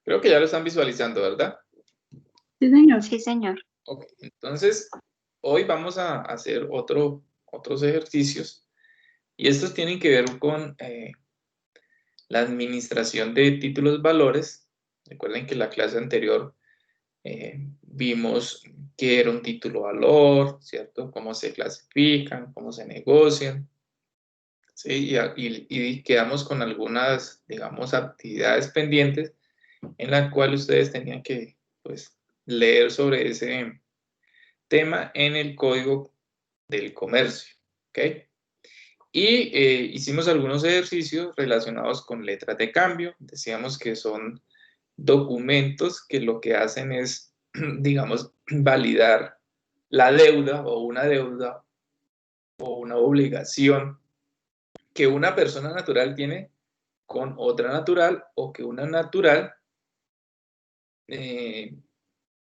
Creo que ya lo están visualizando, ¿verdad? Sí, señor. Sí, señor. Ok, entonces hoy vamos a hacer otros ejercicios y estos tienen que ver con la administración de títulos valores. Recuerden que en la clase anterior vimos qué era un título valor, ¿cierto? Cómo se clasifican, cómo se negocian. Sí, y quedamos con algunas, digamos, actividades pendientes en las cuales ustedes tenían que, pues, leer sobre ese tema en el Código del Comercio, ¿ok? Y hicimos algunos ejercicios relacionados con letras de cambio. Decíamos que son documentos que lo que hacen es, digamos, validar la deuda o una obligación que una persona natural tiene con otra natural o que una natural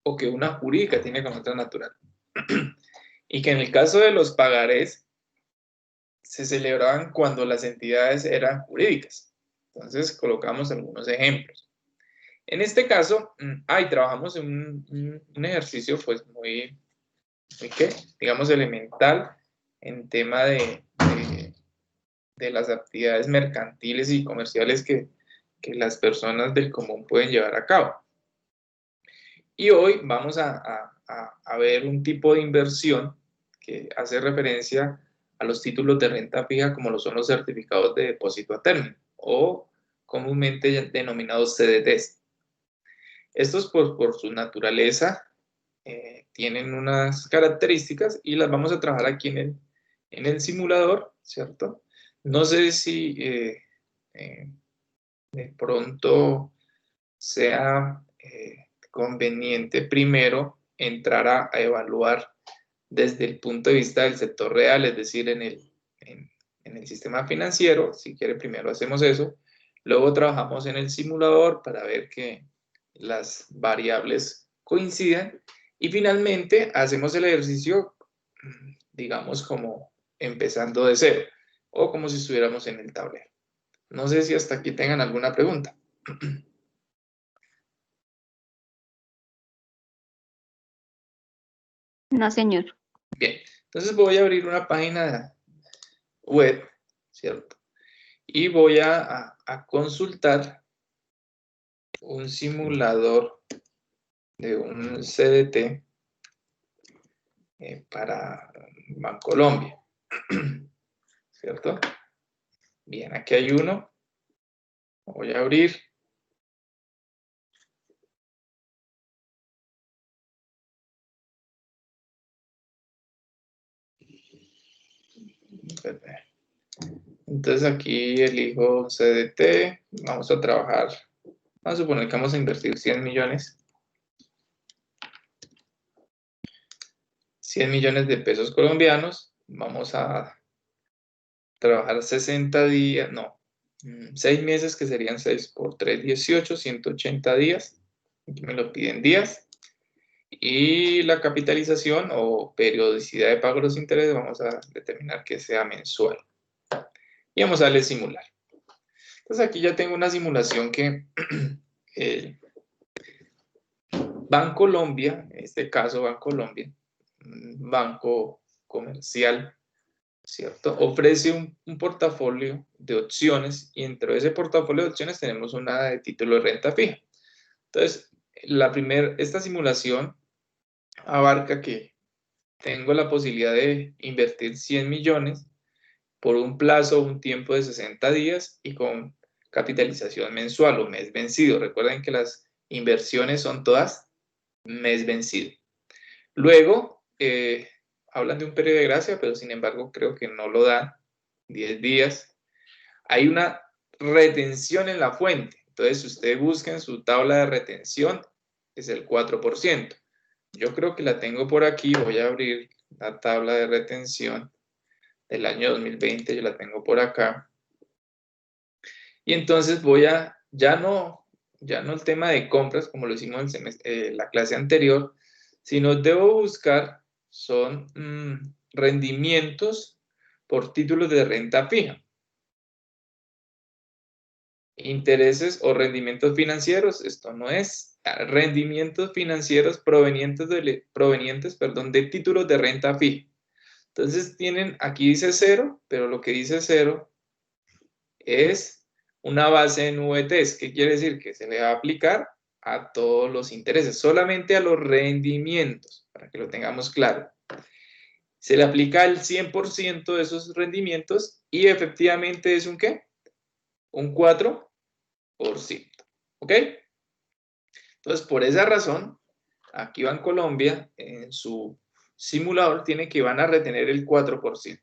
o que una jurídica tiene con otra natural. Y que en el caso de los pagarés se celebraban cuando las entidades eran jurídicas. Entonces colocamos algunos ejemplos. En este caso, trabajamos en un ejercicio pues muy ¿qué? Digamos elemental en tema de las actividades mercantiles y comerciales que las personas del común pueden llevar a cabo. Y hoy vamos a ver un tipo de inversión que hace referencia a los títulos de renta fija como lo son los certificados de depósito a término o comúnmente denominados CDTs. Estos por su naturaleza tienen unas características y las vamos a trabajar aquí en el simulador, ¿cierto? No sé si de pronto sea conveniente primero entrar a evaluar desde el punto de vista del sector real, es decir, en el sistema financiero. Si quiere, primero hacemos eso. Luego trabajamos en el simulador para ver que las variables coincidan. Y finalmente hacemos el ejercicio, digamos, como empezando de cero o como si estuviéramos en el tablero. No sé si hasta aquí tengan alguna pregunta. No, señor. Bien, entonces voy a abrir una página web, ¿cierto? Y voy a consultar un simulador de un CDT para Bancolombia, ¿cierto? Bien, aquí hay uno. Voy a abrir. Entonces aquí elijo un CDT. Vamos a trabajar. Vamos a suponer que vamos a invertir 100 millones. 100 millones de pesos colombianos. Vamos a trabajar 60 días, no, 6 meses, que serían 6 por 3, 18, 180 días. Aquí me lo piden días. Y la capitalización o periodicidad de pago de los intereses vamos a determinar que sea mensual. Y vamos a darle simular. Entonces aquí ya tengo una simulación que Bancolombia, en este caso Bancolombia, un banco comercial, ¿cierto? Ofrece un portafolio de opciones y dentro de ese portafolio de opciones tenemos una de título de renta fija. Entonces, esta simulación abarca que tengo la posibilidad de invertir 100 millones por un plazo, un tiempo de 60 días y con capitalización mensual o mes vencido. Recuerden que las inversiones son todas mes vencido. Luego, hablan de un periodo de gracia, pero sin embargo creo que no lo dan, 10 días. Hay una retención en la fuente. Entonces, si ustedes buscan su tabla de retención, es el 4%. Yo creo que la tengo por aquí. Voy a abrir la tabla de retención del año 2020. Yo la tengo por acá. Y entonces ya no el tema de compras, como lo hicimos en la clase anterior, sino debo buscar son rendimientos por títulos de renta fija. Intereses o rendimientos financieros, esto no es. Rendimientos financieros provenientes de títulos de renta fija. Entonces tienen, aquí dice 0, pero lo que dice 0 es una base en VTs. ¿Qué quiere decir? Que se le va a aplicar a todos los intereses, solamente a los rendimientos, para que lo tengamos claro. Se le aplica el 100% de esos rendimientos y efectivamente es un ¿qué? Un 4%. ¿Ok? Entonces, por esa razón, aquí Bancolombia, en su simulador, tiene que van a retener el 4%.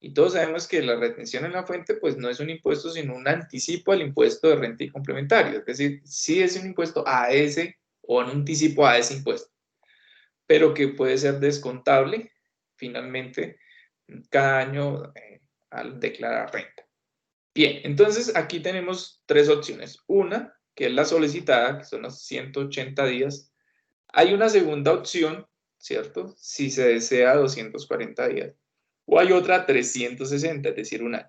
Y todos sabemos que la retención en la fuente, pues no es un impuesto, sino un anticipo al impuesto de renta y complementario. Es decir, sí es un impuesto a ese o un anticipo a ese impuesto, pero que puede ser descontable finalmente cada año al declarar renta. Bien, entonces aquí tenemos tres opciones. Una, que es la solicitada, que son los 180 días. Hay una segunda opción, ¿cierto? Si se desea 240 días. O hay otra 360, es decir, un año.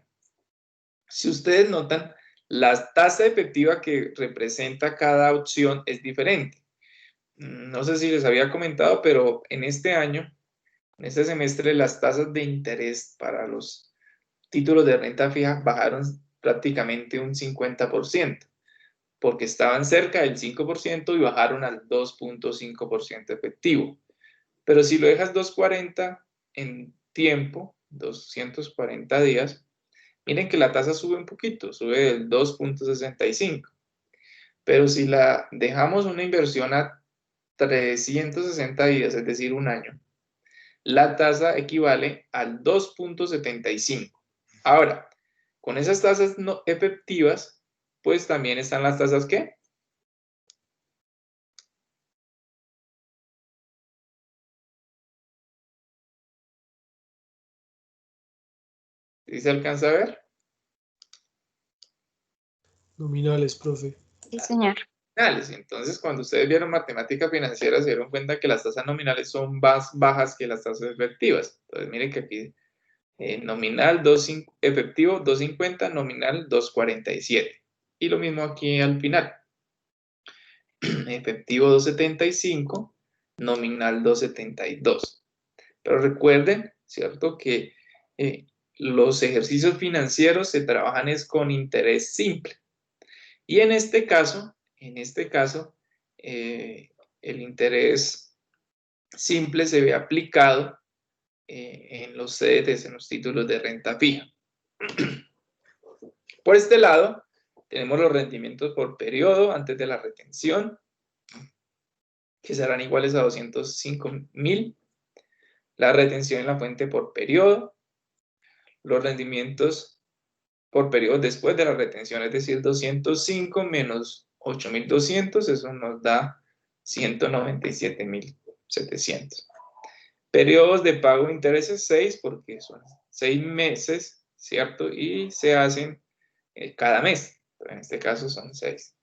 Si ustedes notan, la tasa efectiva que representa cada opción es diferente. No sé si les había comentado, pero en este año, en este semestre, las tasas de interés para los títulos de renta fija bajaron prácticamente un 50%, porque estaban cerca del 5% y bajaron al 2.5% efectivo. Pero si lo dejas 240 en tiempo, 240 días, miren que la tasa sube un poquito, sube del 2.65. Pero si la dejamos una inversión a 360 días, es decir, un año, la tasa equivale al 2.75. Ahora, con esas tasas no efectivas, pues también están las tasas ¿qué? ¿Sí se alcanza a ver? Nominales, profe. Sí, señor. Nominales. Entonces, cuando ustedes vieron matemática financiera, se dieron cuenta que las tasas nominales son más bajas que las tasas efectivas. Entonces, miren que aquí nominal efectivo 2.50, nominal 2.47. Y lo mismo aquí al final. Efectivo 2.75, nominal 2.72. Pero recuerden, ¿cierto? Que los ejercicios financieros se trabajan es con interés simple. Y en este caso, el interés simple se ve aplicado en los CDTs, en los títulos de renta fija. Por este lado, tenemos los rendimientos por periodo antes de la retención, que serán iguales a 205.000. La retención en la fuente por periodo, los rendimientos por periodo después de la retención, es decir, 205 menos 8.200, eso nos da 197.700. Periodos de pago de intereses 6, porque son 6 meses, ¿cierto? Y se hacen cada mes, en este caso son 6.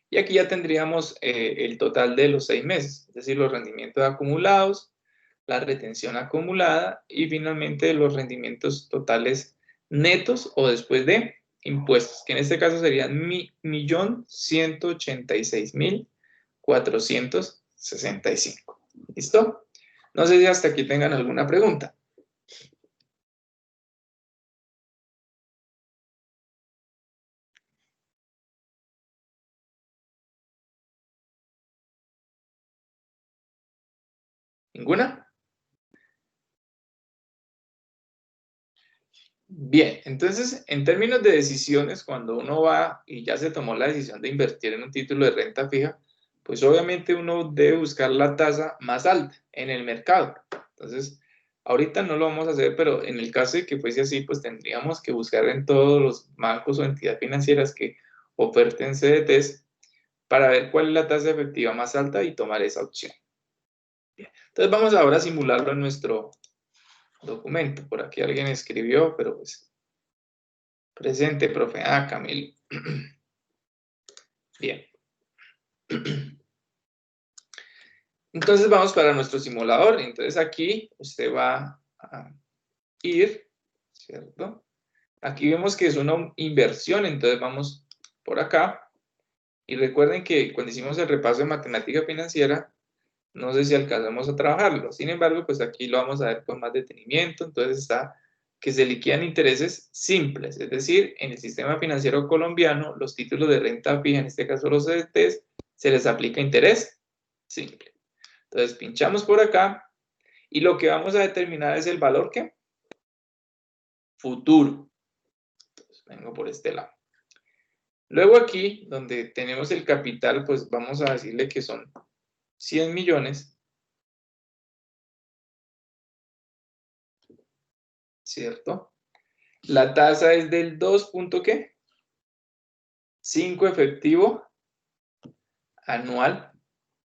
Y aquí ya tendríamos el total de los 6 meses, es decir, los rendimientos acumulados, la retención acumulada y finalmente los rendimientos totales netos o después de impuestos, que en este caso serían 1.186.465. ¿Listo? No sé si hasta aquí tengan alguna pregunta. ¿Ninguna? Bien, entonces, en términos de decisiones, cuando uno va y ya se tomó la decisión de invertir en un título de renta fija, pues obviamente uno debe buscar la tasa más alta en el mercado. Entonces, ahorita no lo vamos a hacer, pero en el caso de que fuese así, pues tendríamos que buscar en todos los bancos o entidades financieras que oferten CDTs para ver cuál es la tasa efectiva más alta y tomar esa opción. Bien. Entonces, vamos ahora a simularlo en nuestro documento. Por aquí alguien escribió, pero pues... Presente, profe. Ah, Camilo. Bien. Entonces vamos para nuestro simulador. Entonces aquí usted va a ir, ¿cierto? Aquí vemos que es una inversión, entonces vamos por acá. Y recuerden que cuando hicimos el repaso de matemática financiera, no sé si alcanzamos a trabajarlo. Sin embargo, pues aquí lo vamos a ver con más detenimiento. Entonces está que se liquidan intereses simples, es decir, en el sistema financiero colombiano, los títulos de renta fija, en este caso los CDTs, se les aplica interés simple. Entonces pinchamos por acá y lo que vamos a determinar es el valor que futuro. Entonces, vengo por este lado. Luego aquí, donde tenemos el capital, pues vamos a decirle que son 100 millones. ¿Cierto? La tasa es del 2.5 efectivo anual,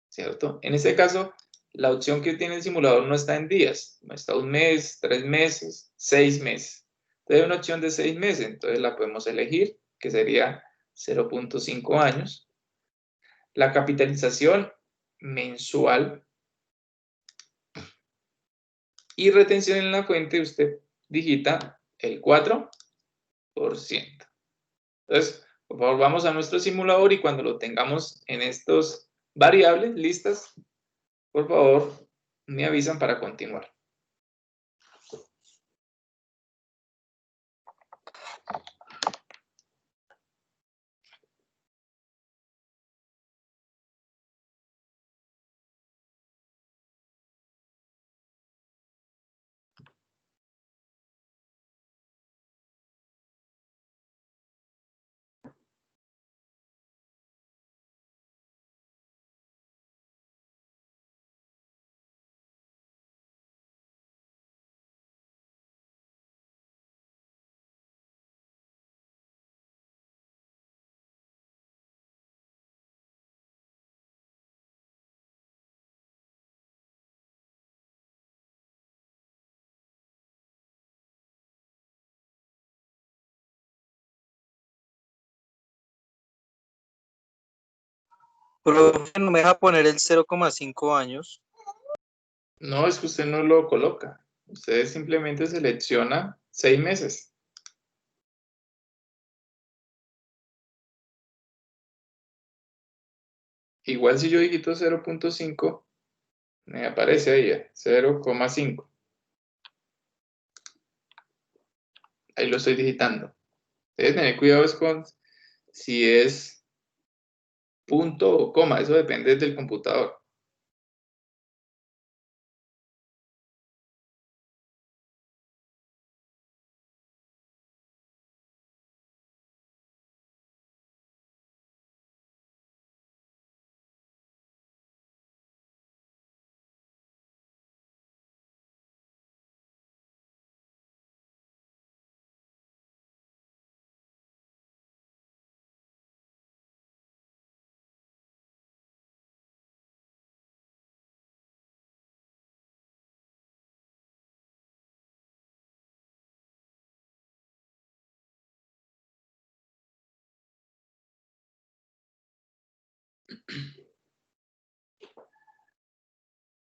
¿cierto? En este caso, la opción que tiene el simulador no está en días, no está un mes, 3 meses, 6 meses. Entonces, hay una opción de 6 meses, entonces la podemos elegir, que sería 0.5 años. La capitalización mensual y retención en la fuente, usted digita el 4%. Entonces, por favor, vamos a nuestro simulador y cuando lo tengamos en estos variables listas, por favor, me avisan para continuar. Profe, ¿no me deja poner el 0,5 años? No, es que usted no lo coloca. Usted simplemente selecciona 6 meses. Igual si yo digito 0.5, me aparece ahí 0,5. Ahí lo estoy digitando. Debe tener cuidado con si es punto o coma, eso depende del computador.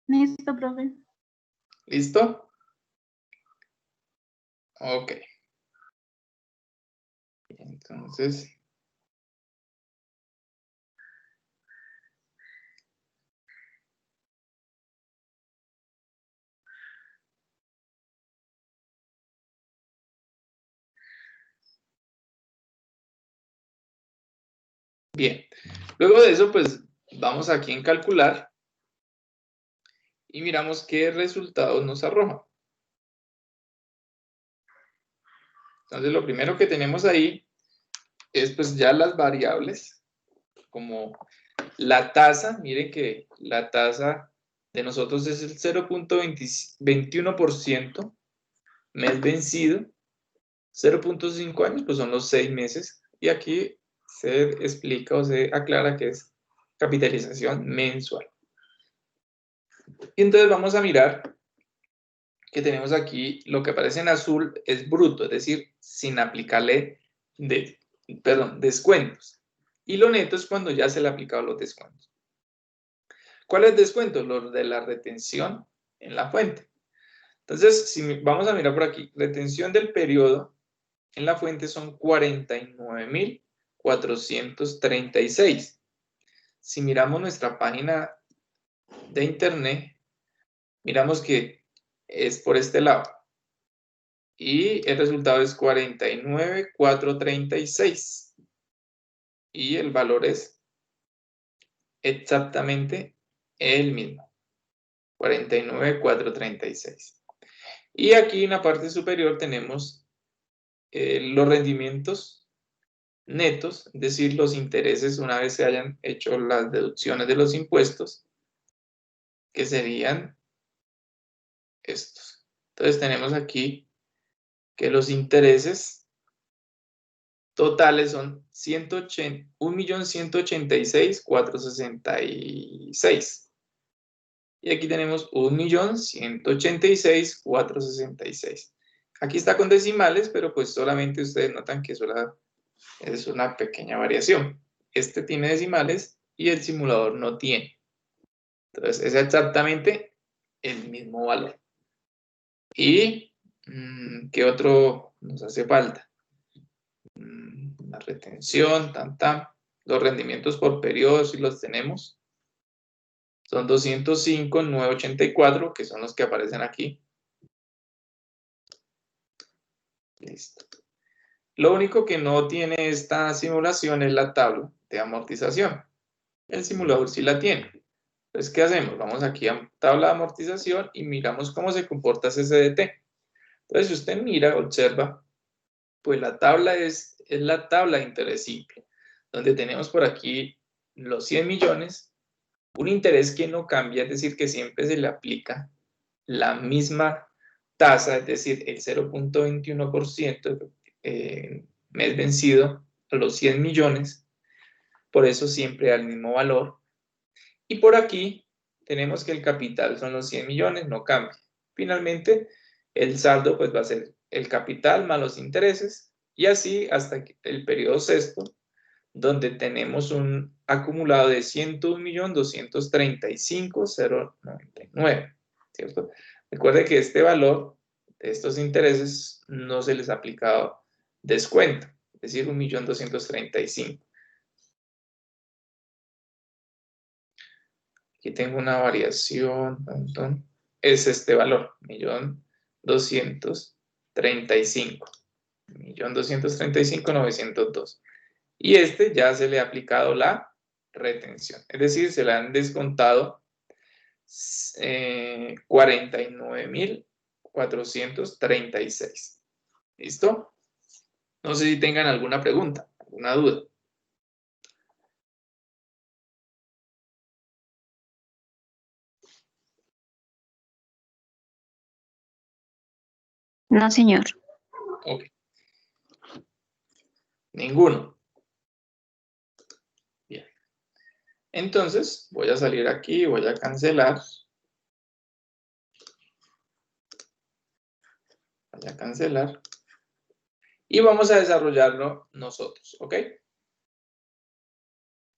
Listo, profe. ¿Listo? Ok. Entonces, bien. Luego de eso, pues vamos aquí en calcular y miramos qué resultados nos arroja. Entonces, lo primero que tenemos ahí es pues ya las variables, como la tasa. Miren que la tasa de nosotros es el 0.21%, mes vencido, 0.5 años, pues son los 6 meses, y aquí se explica o se aclara que es capitalización mensual. Y entonces vamos a mirar que tenemos aquí, lo que aparece en azul es bruto, es decir, sin aplicarle descuentos. Y lo neto es cuando ya se le han aplicado los descuentos. ¿Cuáles descuentos? Los de la retención en la fuente. Entonces, si vamos a mirar por aquí, retención del periodo en la fuente son 49.436. Si miramos nuestra página de internet, miramos que es por este lado. Y el resultado es 49.436. Y el valor es exactamente el mismo. 49.436. Y aquí en la parte superior tenemos los rendimientos netos, es decir, los intereses una vez se hayan hecho las deducciones de los impuestos, que serían estos. Entonces tenemos aquí que los intereses totales son 1.186.466. Y aquí tenemos 1.186.466. Aquí está con decimales, pero pues solamente ustedes notan que es una pequeña variación. Este tiene decimales y el simulador no tiene. Entonces es exactamente el mismo valor. ¿Y qué otro nos hace falta? La retención, los rendimientos por periodo, si los tenemos. Son 205.984, que son los que aparecen aquí. Listo. Lo único que no tiene esta simulación es la tabla de amortización. El simulador sí la tiene. Entonces, ¿qué hacemos? Vamos aquí a tabla de amortización y miramos cómo se comporta CCDT. Entonces, si usted mira, observa, pues la tabla es la tabla de interés simple, donde tenemos por aquí los 100 millones, un interés que no cambia, es decir, que siempre se le aplica la misma tasa, es decir, el 0.21% mes vencido a los 100 millones, por eso siempre da el mismo valor. Y por aquí tenemos que el capital son los 100 millones, no cambia. Finalmente, el saldo pues va a ser el capital más los intereses y así hasta el periodo sexto, donde tenemos un acumulado de 101.235.099, ¿cierto? Recuerde que este valor de estos intereses no se les ha aplicado descuento, es decir, 1.235.000. Aquí tengo una variación, es este valor, 1.235.902. Y este ya se le ha aplicado la retención, es decir, se le han descontado 49.436. ¿Listo? No sé si tengan alguna pregunta, alguna duda. No, señor. Ok. Ninguno. Bien. Entonces, voy a salir aquí, voy a cancelar. Voy a cancelar. Y vamos a desarrollarlo nosotros, ¿ok?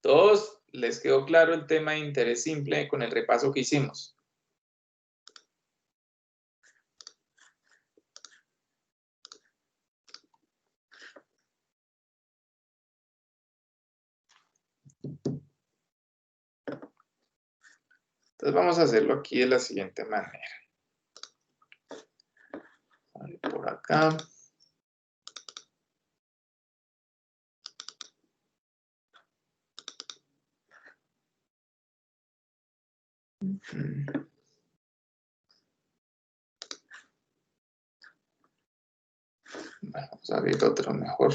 ¿Todos les quedó claro el tema de interés simple con el repaso que hicimos? Entonces vamos a hacerlo aquí de la siguiente manera. Por acá. Vamos a abrir otro mejor.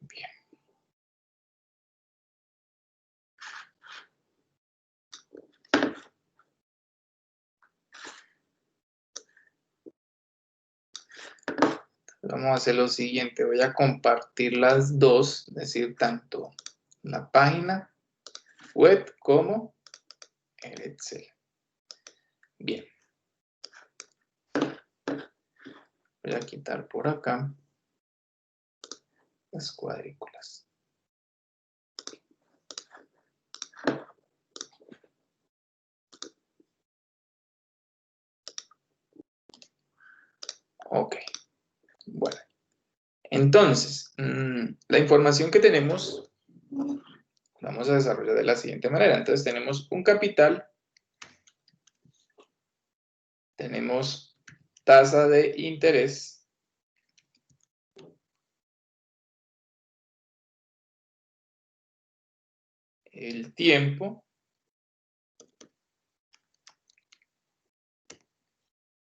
Bien. Vamos a hacer lo siguiente, voy a compartir las dos, es decir, tanto la página web como el Excel. Bien. Voy a quitar por acá las cuadrículas. Ok, bueno. Entonces, la información que tenemos, vamos a desarrollar de la siguiente manera. Entonces tenemos un capital, tenemos tasa de interés, el tiempo,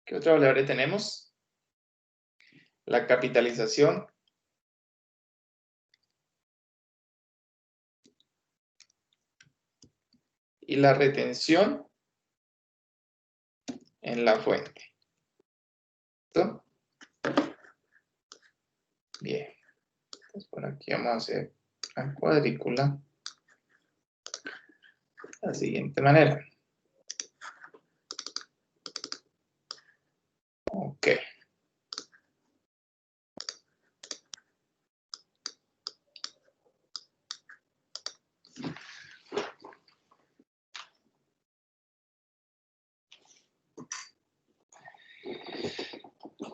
¿qué otra variable tenemos? La capitalización, y la retención en la fuente. ¿Listo? Bien. Entonces por aquí vamos a hacer la cuadrícula de la siguiente manera. Ok.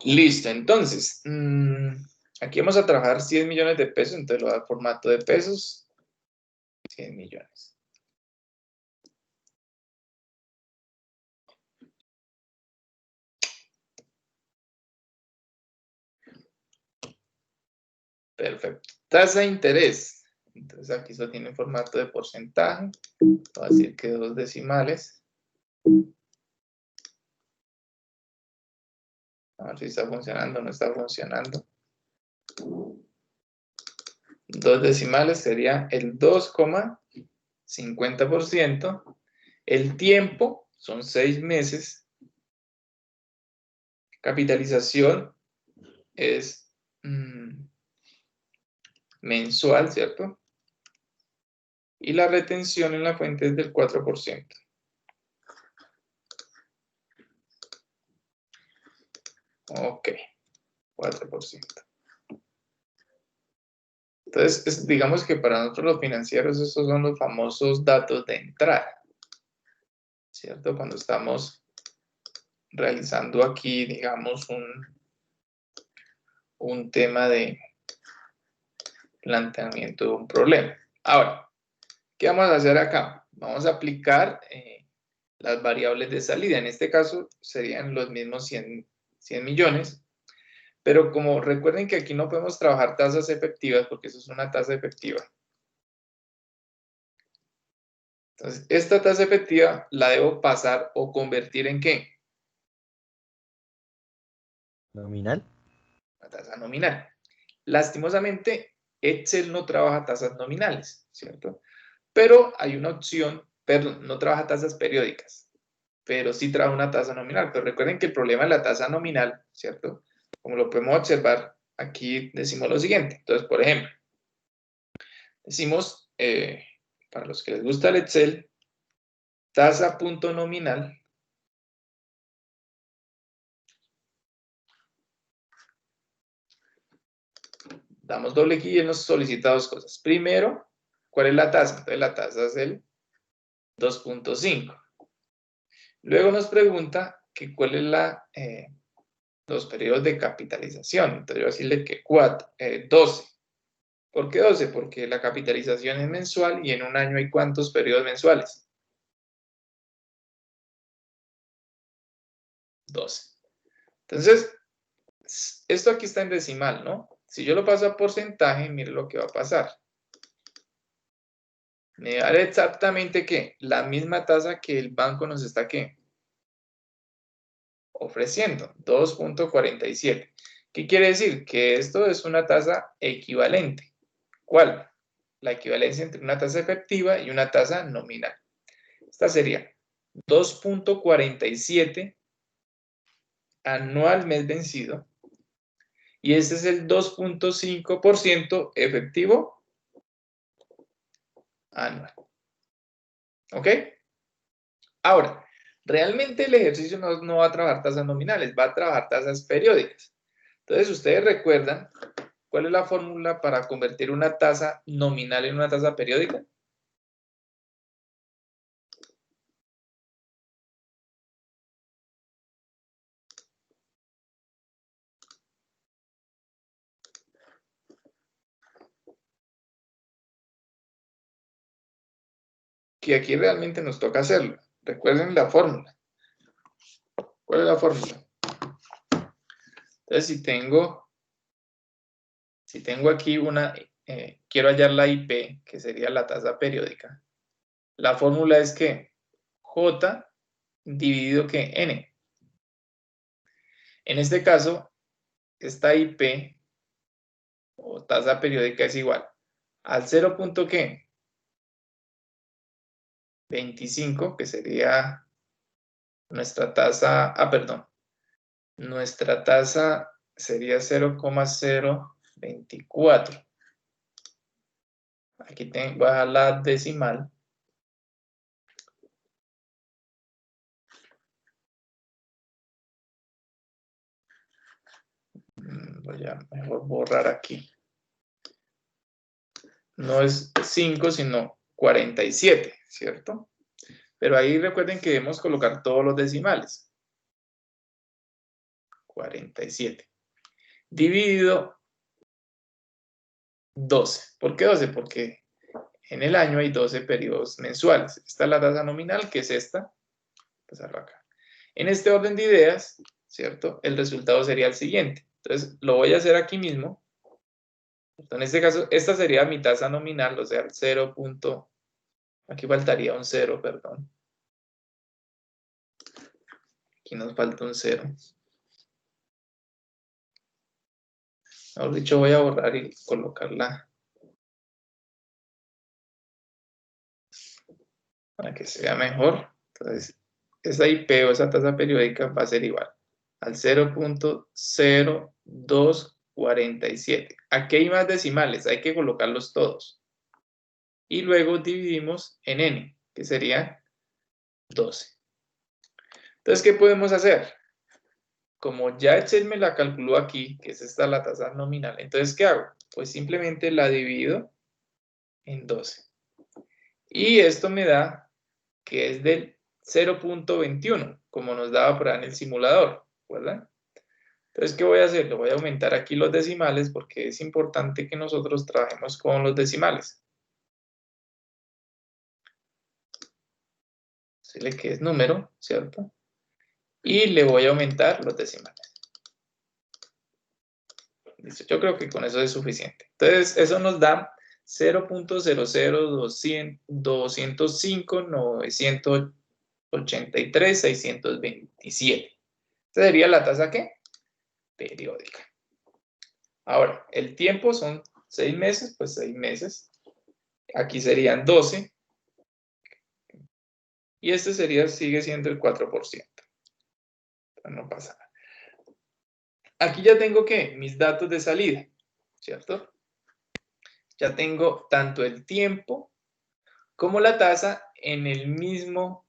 Listo, entonces, aquí vamos a trabajar 100 millones de pesos, entonces lo voy a dar formato de pesos, 100 millones. Perfecto. Tasa de interés. Entonces aquí eso tiene formato de porcentaje. Voy a decir que 2 decimales. A ver si está funcionando o no está funcionando. 2 decimales sería el 2,50%. El tiempo son 6 meses. Capitalización es mensual, ¿cierto? Y la retención en la fuente es del 4%. Ok, 4%. Entonces, digamos que para nosotros los financieros estos son los famosos datos de entrada, ¿cierto? Cuando estamos realizando aquí, digamos, un tema de planteamiento de un problema. Ahora, ¿qué vamos a hacer acá? Vamos a aplicar las variables de salida. En este caso serían los mismos 100 millones. Pero como recuerden que aquí no podemos trabajar tasas efectivas porque eso es una tasa efectiva. Entonces, esta tasa efectiva la debo pasar o convertir ¿en qué? ¿Nominal? La tasa nominal. Lastimosamente, Excel no trabaja tasas nominales, ¿cierto? Pero hay una opción, perdón, no trabaja tasas periódicas, pero sí trabaja una tasa nominal. Pero recuerden que el problema de la tasa nominal, ¿cierto? Como lo podemos observar, aquí decimos lo siguiente. Entonces, por ejemplo, decimos, para los que les gusta el Excel, tasa punto nominal damos doble clic y nos solicita dos cosas. Primero, ¿cuál es la tasa? Entonces la tasa es el 2.5. Luego nos pregunta que cuál es los periodos de capitalización. Entonces yo voy a decirle que 12. ¿Por qué 12? Porque la capitalización es mensual y en un año hay ¿cuántos periodos mensuales? 12. Entonces, esto aquí está en decimal, ¿no? Si yo lo paso a porcentaje, mire lo que va a pasar. Me va a dar exactamente ¿qué? La misma tasa que el banco nos está ¿qué? Ofreciendo, 2.47. ¿Qué quiere decir? Que esto es una tasa equivalente. ¿Cuál? La equivalencia entre una tasa efectiva y una tasa nominal. Esta sería 2.47 anual mes vencido. Y este es el 2.5% efectivo anual. ¿Ok? Ahora, realmente el ejercicio no va a trabajar tasas nominales, va a trabajar tasas periódicas. Entonces, ¿ustedes recuerdan cuál es la fórmula para convertir una tasa nominal en una tasa periódica? Que aquí realmente nos toca hacerlo. Recuerden la fórmula. ¿Cuál es la fórmula? Entonces, si tengo aquí quiero hallar la IP, que sería la tasa periódica. La fórmula es que J dividido que N. En este caso, esta IP o tasa periódica es igual al 0.25, que sería nuestra tasa, perdón, nuestra tasa sería 0,024. Aquí voy a dejar la decimal. Voy a mejor borrar aquí. No es 5, sino 47, ¿cierto? Pero ahí recuerden que debemos colocar todos los decimales. 47. Dividido 12. ¿Por qué 12? Porque en el año hay 12 periodos mensuales. Esta es la tasa nominal, que es esta. Pasarlo acá. En este orden de ideas, ¿cierto? El resultado sería el siguiente. Entonces, lo voy a hacer aquí mismo. En este caso, esta sería mi tasa nominal, o sea, el 0. Aquí faltaría un 0, perdón. Aquí nos falta un 0. Mejor dicho, voy a borrar y colocarla para que se vea mejor. Entonces, esa IP o esa tasa periódica va a ser igual al 0.0247. Aquí hay más decimales, hay que colocarlos todos. Y luego dividimos en N, que sería 12. Entonces, ¿qué podemos hacer? Como ya Excel me la calculó aquí, que es esta la tasa nominal, entonces, ¿qué hago? Pues simplemente la divido en 12. Y esto me da que es del 0.21, como nos daba por ahí en el simulador, ¿verdad? Entonces, ¿qué voy a hacer? Lo voy a aumentar aquí los decimales porque es importante que nosotros trabajemos con los decimales. Decirle que es número, ¿cierto? Y le voy a aumentar los decimales. Listo, yo creo que con eso es suficiente. Entonces, eso nos da 0.00205.983.627. Esta sería la tasa, ¿qué? Periódica. Ahora, el tiempo son 6 meses, pues 6 meses. Aquí serían 12. Y este sigue siendo el 4%. No pasa nada. Aquí ya tengo, ¿qué? Mis datos de salida, ¿cierto? Ya tengo tanto el tiempo como la tasa en el mismo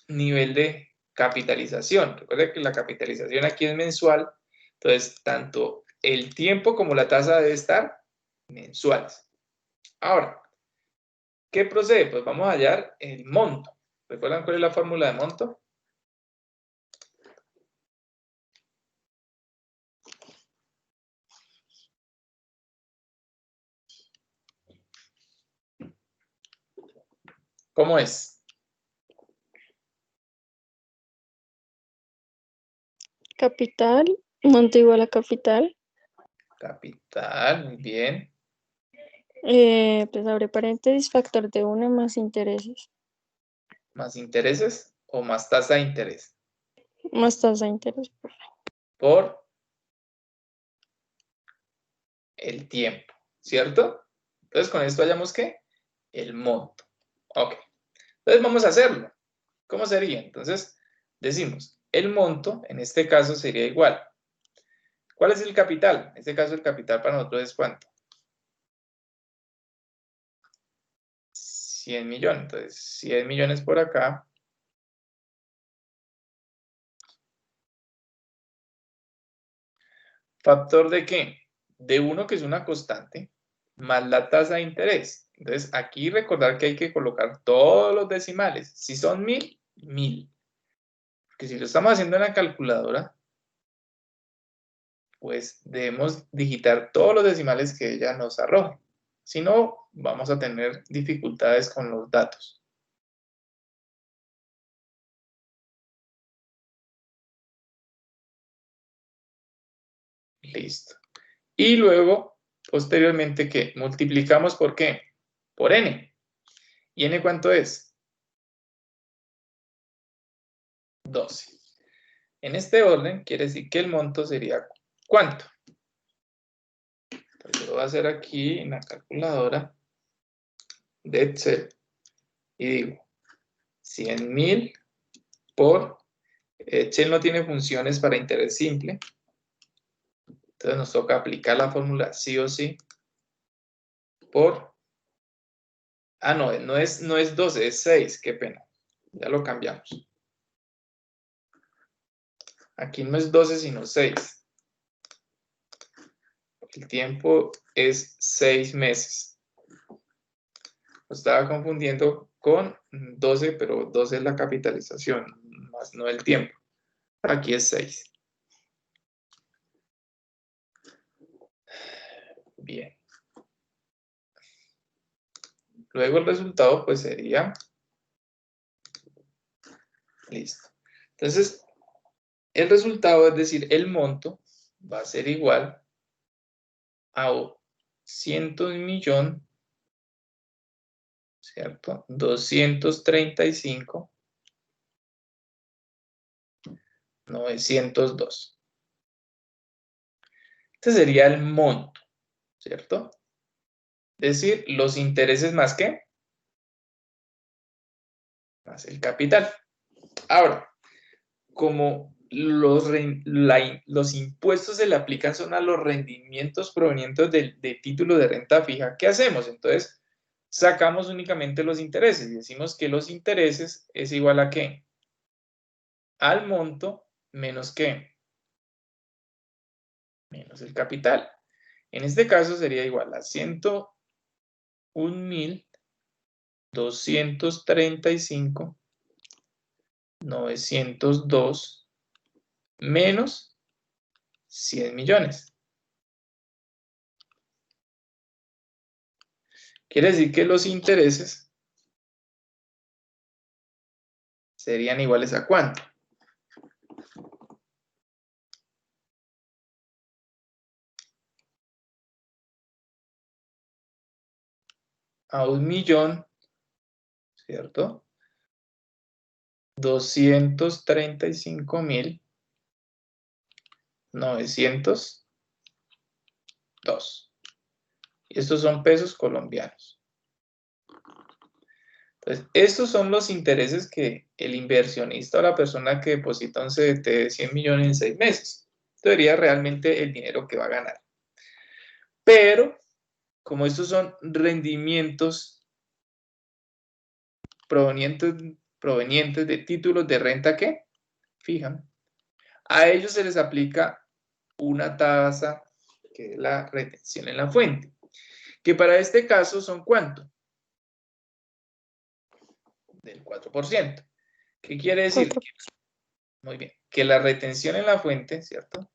nivel de capitalización. Recuerda que la capitalización aquí es mensual, entonces tanto el tiempo como la tasa debe estar mensuales. Ahora, ¿qué procede? Pues vamos a hallar el monto. ¿Recuerdan cuál es la fórmula de monto? ¿Cómo es? Capital, monto igual a capital. Capital, muy bien. Pues abre paréntesis, factor de 1 más intereses. ¿Más intereses o más tasa de interés? Más tasa de interés. Por el tiempo, ¿cierto? Entonces, con esto hallamos, ¿qué? El monto. Ok. Entonces, vamos a hacerlo. ¿Cómo sería? Entonces, decimos, el monto, en este caso, sería igual. ¿Cuál es el capital? En este caso, el capital para nosotros es ¿cuánto? 100 millones. Entonces, 100 millones por acá. ¿Factor de qué? De 1, que es una constante, más la tasa de interés. Entonces, aquí recordar que hay que colocar todos los decimales. Si son 1000, 1000. Porque si lo estamos haciendo en la calculadora, pues debemos digitar todos los decimales que ella nos arroje. Si no, vamos a tener dificultades con los datos. Listo. Y luego, posteriormente, ¿qué? Multiplicamos ¿por qué? Por n. ¿Y n cuánto es? 12. En este orden, quiere decir que el monto sería ¿cuánto? Entonces, yo lo voy a hacer aquí en la calculadora de Excel y digo 100.000 por... Excel no tiene funciones para interés simple. Entonces nos toca aplicar la fórmula sí o sí por... Ah, no es 12, es 6, qué pena. Ya lo cambiamos. Aquí no es 12, sino 6. El tiempo es 6 meses. Lo estaba confundiendo con 12, pero 12 es la capitalización, más no el tiempo. Aquí es 6. Bien. Luego el resultado pues sería... Listo. Entonces, el resultado, es decir, el monto, va a ser igual a 100.000.000, ¿cierto? 235.902. Este sería el monto, ¿cierto? Es decir, los intereses más ¿qué? Más el capital. Ahora, como los impuestos se le aplican son a los rendimientos provenientes de título de renta fija, ¿qué hacemos? Entonces, sacamos únicamente los intereses y decimos que los intereses es igual a ¿qué? Al monto menos ¿qué? Menos el capital. En este caso sería igual a 101.235.902 menos 100 millones. Quiere decir que los intereses serían iguales a ¿cuánto? A 1.000.000, ¿cierto? 235.902. Y estos son pesos colombianos. Entonces, estos son los intereses que el inversionista o la persona que deposita un CDT de 100 millones en 6 meses. Esto sería realmente el dinero que va a ganar. Pero, como estos son rendimientos provenientes de títulos de renta que fijan, a ellos se les aplica una tasa que es la retención en la fuente, que para este caso son ¿cuánto? Del 4%. ¿Qué quiere decir? 4. Muy bien, que la retención en la fuente, ¿cierto?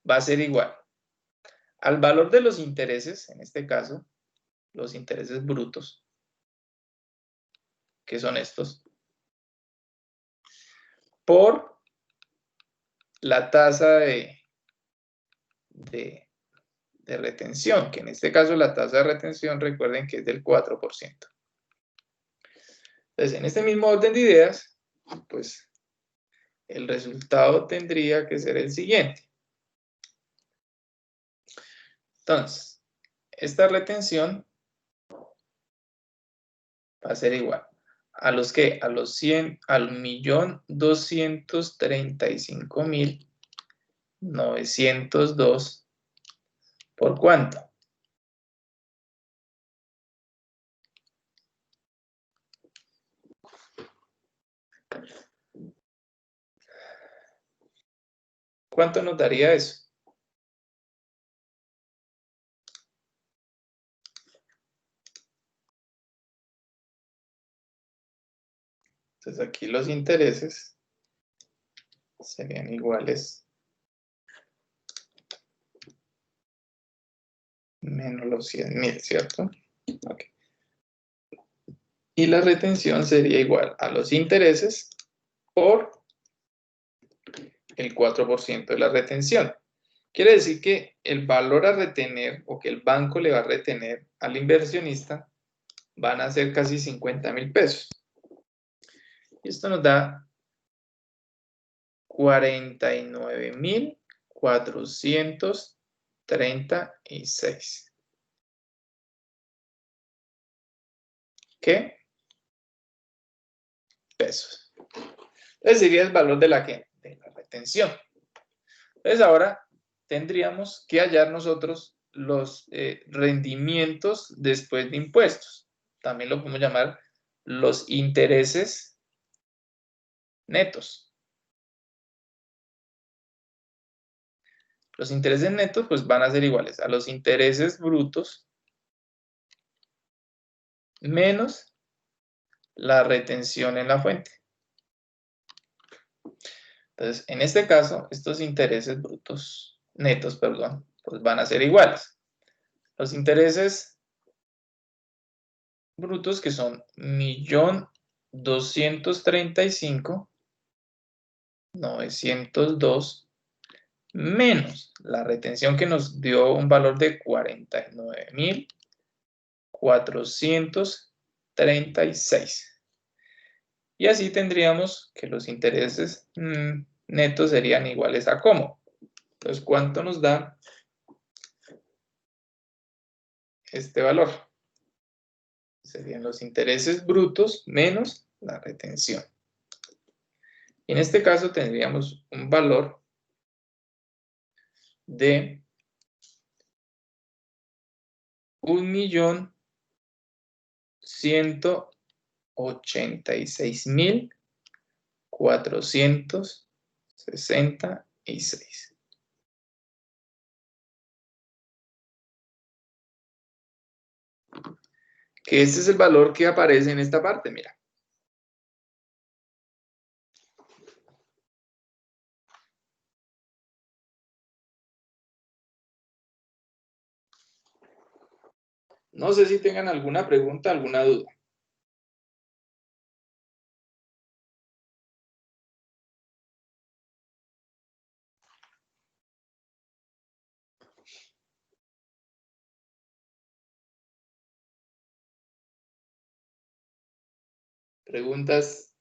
Va a ser igual al valor de los intereses, en este caso, los intereses brutos, que son estos, por la tasa de retención, que en este caso la tasa de retención, recuerden que es del 4%. Entonces, en este mismo orden de ideas, pues el resultado tendría que ser el siguiente. Entonces, esta retención va a ser igual a los que a los 100 al 1.235.902 ¿por cuánto? ¿Cuánto nos daría eso? Entonces aquí los intereses serían iguales menos los 100.000, ¿cierto? Ok. Y la retención sería igual a los intereses por el 4% de la retención. Quiere decir que el valor a retener o que el banco le va a retener al inversionista van a ser casi 50.000 pesos. Y esto nos da 49.436. ¿Qué? Pesos. Entonces sería el valor de la retención. Entonces ahora tendríamos que hallar nosotros los rendimientos después de impuestos. También lo podemos llamar los intereses netos. Los intereses netos pues van a ser iguales a los intereses brutos menos la retención en la fuente. Entonces, en este caso, estos intereses brutos, netos, perdón, pues van a ser iguales. Los intereses brutos que son 1.235.902 menos la retención que nos dio un valor de 49.436. Y así tendríamos que los intereses netos serían iguales a ¿cómo? Entonces, ¿cuánto nos da este valor? Serían los intereses brutos menos la retención. Y en este caso tendríamos un valor de 1.186.466. Que este es el valor que aparece en esta parte, mira. No sé si tengan alguna pregunta, alguna duda. ¿Preguntas?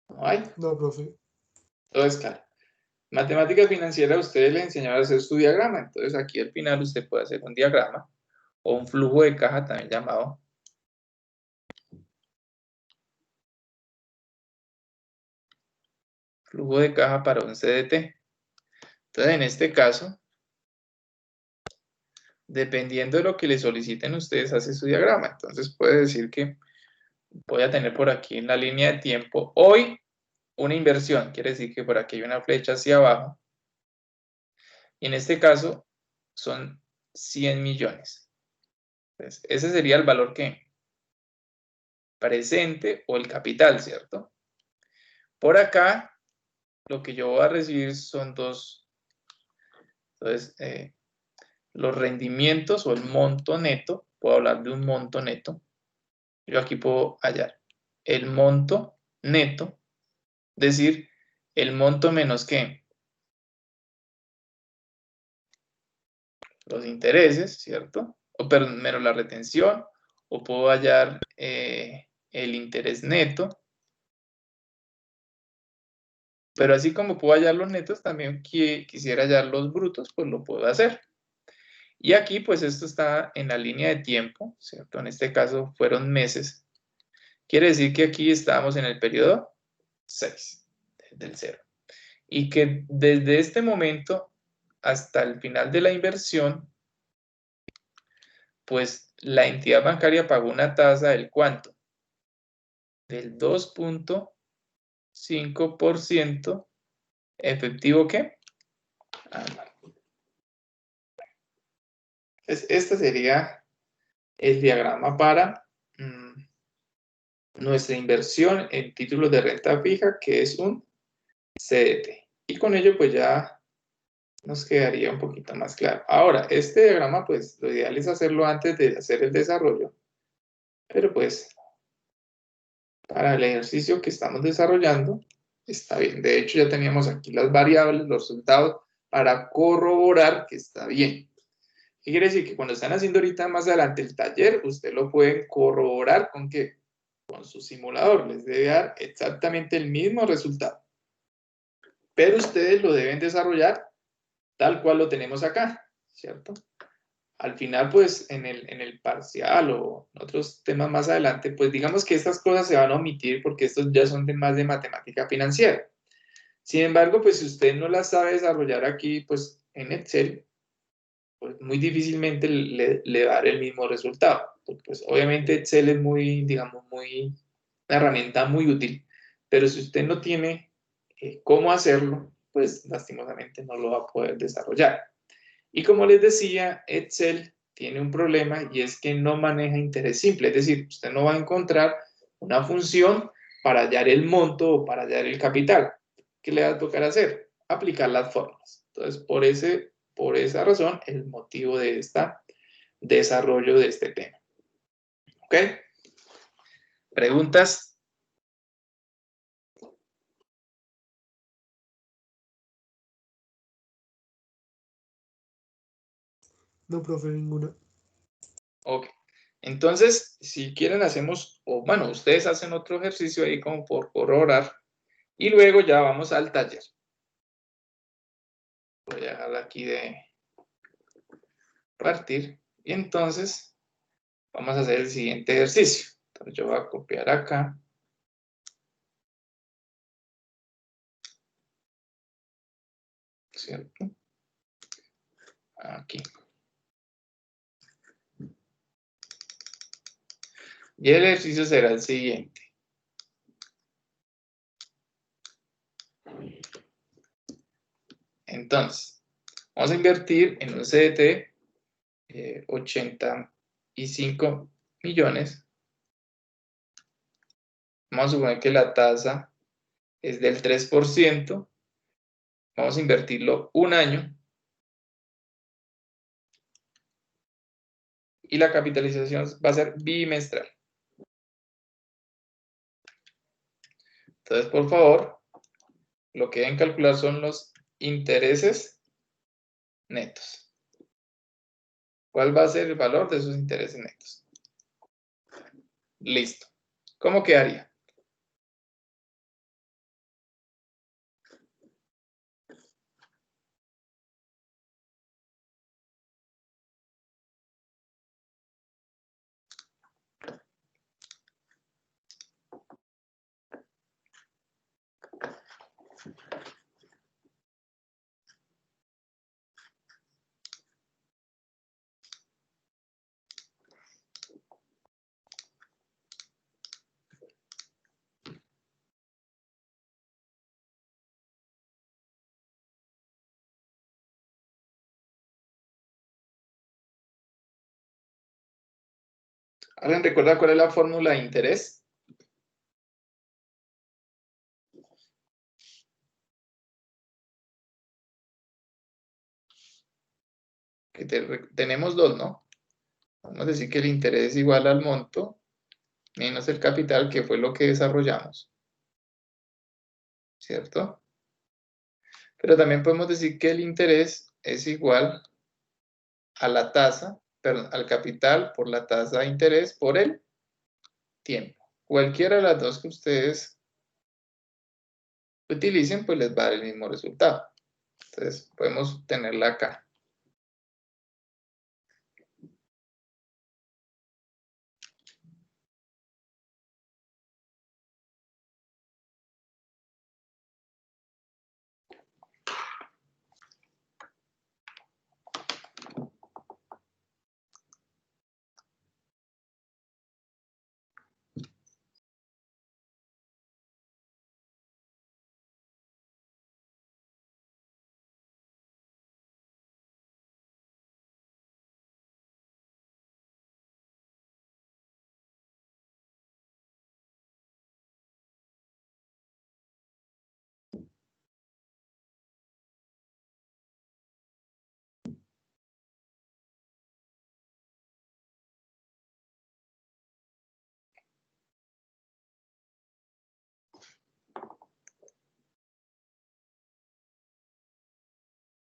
¿No hay? No, profe. Todo es claro. Matemática financiera, a ustedes les enseñaron a hacer su diagrama. Entonces aquí al final usted puede hacer un diagrama o un flujo de caja también llamado. Flujo de caja para un CDT. Entonces en este caso, dependiendo de lo que le soliciten ustedes, hace su diagrama. Entonces puede decir que voy a tener por aquí en la línea de tiempo hoy una inversión. Quiere decir que por aquí hay una flecha hacia abajo. Y en este caso son 100 millones. Entonces, ese sería el valor que presente o el capital, ¿cierto? Por acá, lo que yo voy a recibir son dos. Entonces, los rendimientos o el monto neto, puedo hablar de un monto neto. Yo aquí puedo hallar el monto neto, es decir, el monto menos ¿qué? Los intereses, ¿cierto? O perdón, menos la retención, o puedo hallar el interés neto. Pero así como puedo hallar los netos, también quisiera hallar los brutos, pues lo puedo hacer. Y aquí, pues esto está en la línea de tiempo, ¿cierto? En este caso fueron meses. Quiere decir que aquí estábamos en el periodo 6, desde el 0. Y que desde este momento hasta el final de la inversión, pues la entidad bancaria pagó una tasa del ¿cuánto? Del 2.5% efectivo ¿qué? Anual. Entonces, esta sería el diagrama para nuestra inversión en títulos de renta fija, que es un CDT. Y con ello pues ya nos quedaría un poquito más claro. Ahora, este diagrama pues lo ideal es hacerlo antes de hacer el desarrollo, pero pues para el ejercicio que estamos desarrollando está bien. De hecho ya teníamos aquí las variables, los resultados para corroborar que está bien. ¿Qué quiere decir? Que cuando están haciendo ahorita más adelante el taller, usted lo puede corroborar con que con su simulador les debe dar exactamente el mismo resultado. Pero ustedes lo deben desarrollar tal cual lo tenemos acá, ¿cierto? Al final, pues, en el parcial o en otros temas más adelante, pues digamos que estas cosas se van a omitir porque estos ya son más de matemática financiera. Sin embargo, pues si usted no las sabe desarrollar aquí, pues en Excel, pues muy difícilmente le va a dar el mismo resultado. Porque, pues obviamente Excel es muy, digamos, una herramienta muy útil, pero si usted no tiene cómo hacerlo, pues lastimosamente no lo va a poder desarrollar. Y como les decía, Excel tiene un problema y es que no maneja interés simple, es decir, usted no va a encontrar una función para hallar el monto o para hallar el capital. ¿Qué le va a tocar hacer? Aplicar las fórmulas. Entonces, por esa razón, el motivo de este desarrollo de este tema. ¿Ok? ¿Preguntas? No, profe, ninguna. Ok. Entonces, si quieren hacemos, o bueno, ustedes hacen otro ejercicio ahí como por corroborar y luego ya vamos al taller. Voy a dejar aquí de partir y entonces vamos a hacer el siguiente ejercicio. Entonces yo voy a copiar acá. ¿Cierto? Aquí. Y el ejercicio será el siguiente. Entonces, vamos a invertir en un CDT 85 millones. Vamos a suponer que la tasa es del 3%. Vamos a invertirlo un año. Y la capitalización va a ser bimestral. Entonces, por favor, lo que deben calcular son los intereses netos. ¿Cuál va a ser el valor de esos intereses netos? Listo. ¿Cómo quedaría? ¿Alguien recuerda cuál es la fórmula de interés? Que tenemos dos, ¿no? Vamos a decir que el interés es igual al monto menos el capital, que fue lo que desarrollamos. ¿Cierto? Pero también podemos decir que el interés es igual a la tasa, perdón, al capital por la tasa de interés por el tiempo. Cualquiera de las dos que ustedes utilicen, pues les va a dar el mismo resultado. Entonces, podemos tenerla acá.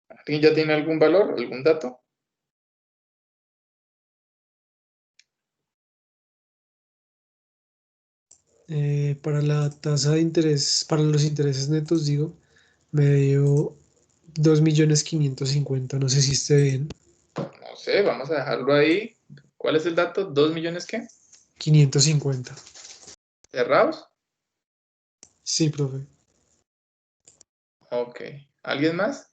¿Alguien ya tiene algún valor, algún dato? Para la tasa de interés, para los intereses netos, digo, me dio 2.550.000, no sé si esté bien. No sé, vamos a dejarlo ahí. ¿Cuál es el dato? ¿2 millones qué? 550. ¿Cerrados? Sí, profe. Ok. ¿Alguien más?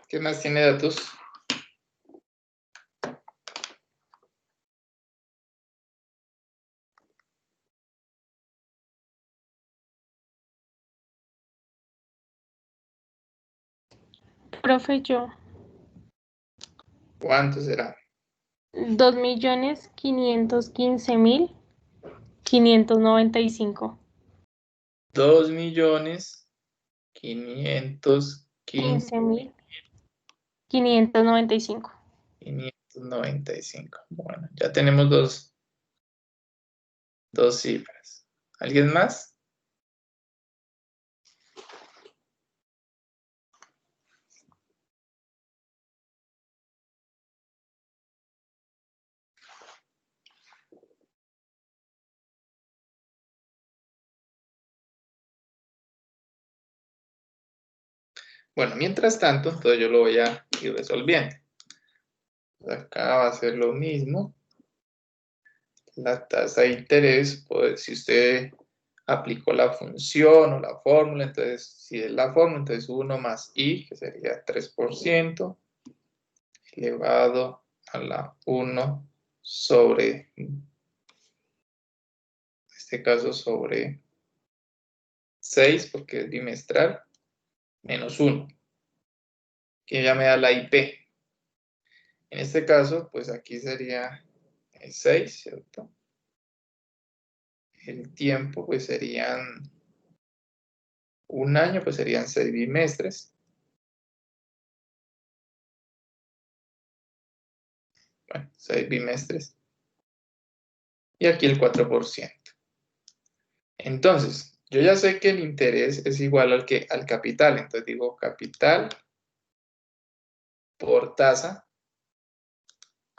¿Qué más tiene datos? Profe, yo. ¿Cuánto será? 2.515.595. 2.515.595. 15.595. Bueno, ya tenemos dos cifras. ¿Alguien más? Bueno, mientras tanto, entonces yo lo voy a ir resolviendo. Acá va a ser lo mismo. La tasa de interés, pues si usted aplicó la función o la fórmula, entonces si es la fórmula, entonces 1 más i, que sería 3%, elevado a la 1 sobre, en este caso sobre 6, porque es bimestral, menos 1, que ya me da la IP. En este caso, pues aquí sería 6, ¿cierto? El tiempo, pues serían un año, pues serían 6 bimestres. Bueno, 6 bimestres. Y aquí el 4%. Entonces, yo ya sé que el interés es igual al capital. Entonces digo capital por tasa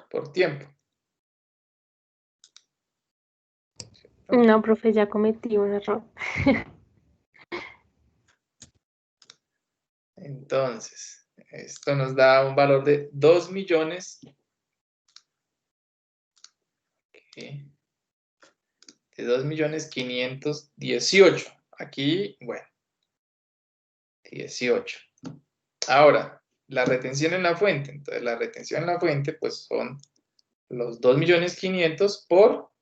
por tiempo. No, profe, ya cometí un error. Entonces, esto nos da un valor de 2 millones. De 2.518.000. Aquí, bueno, 18. Ahora, la retención en la fuente. Entonces, la retención en la fuente, pues son los 2.500.000 por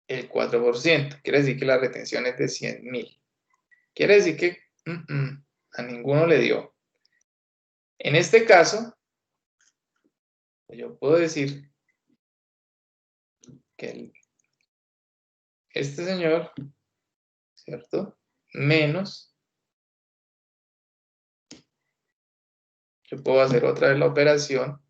el 4%. Quiere decir que la retención es de 100.000. Quiere decir que a ninguno le dio. En este caso, yo puedo decir que este señor, ¿cierto? Menos, yo puedo hacer otra vez la operación.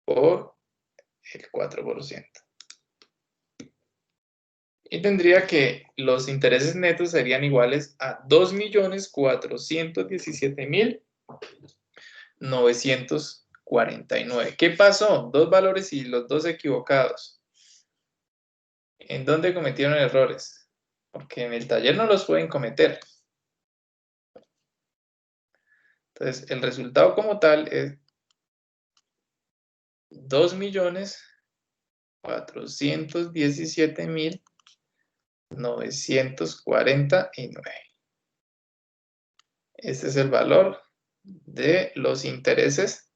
Por el 4%. Y tendría que los intereses netos serían iguales a 2.417.949. ¿Qué pasó? Dos valores y los dos equivocados. ¿En dónde cometieron errores? Porque en el taller no los pueden cometer. Entonces, el resultado como tal es 2.417.949. Este es el valor de los intereses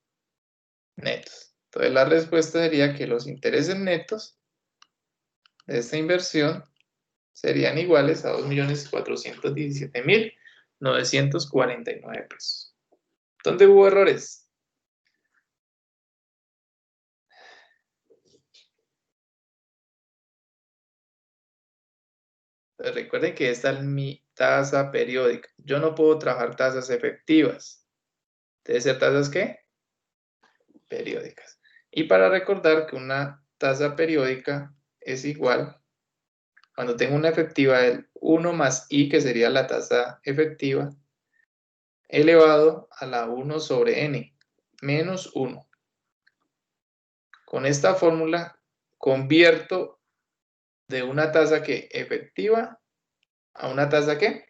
netos. Entonces, la respuesta sería que los intereses netos de esta inversión serían iguales a 2.417.949 pesos. ¿Dónde hubo errores? Pues recuerden que esta es mi tasa periódica. Yo no puedo trabajar tasas efectivas. ¿Debe ser tasas qué? Periódicas. Y para recordar que una tasa periódica es igual, cuando tengo una efectiva del 1 más i, que sería la tasa efectiva, elevado a la 1 sobre n, menos 1. Con esta fórmula convierto de una tasa que efectiva a una tasa que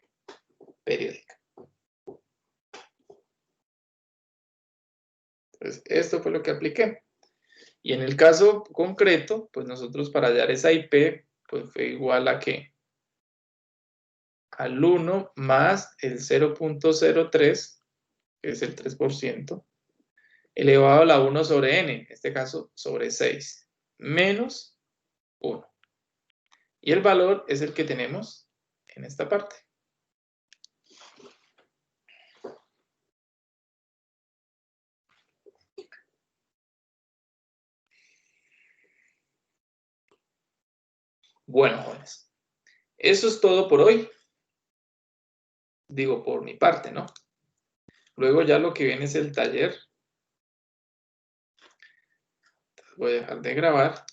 periódica. Entonces, esto fue lo que apliqué. Y en el caso concreto, pues nosotros para hallar esa IP, pues fue igual a ¿qué? Al 1 más el 0.03, que es el 3%, elevado a la 1 sobre n, en este caso sobre 6, menos 1. Y el valor es el que tenemos en esta parte. Bueno, jóvenes, eso es todo por hoy. Digo, por mi parte, ¿no? Luego ya lo que viene es el taller. Voy a dejar de grabar.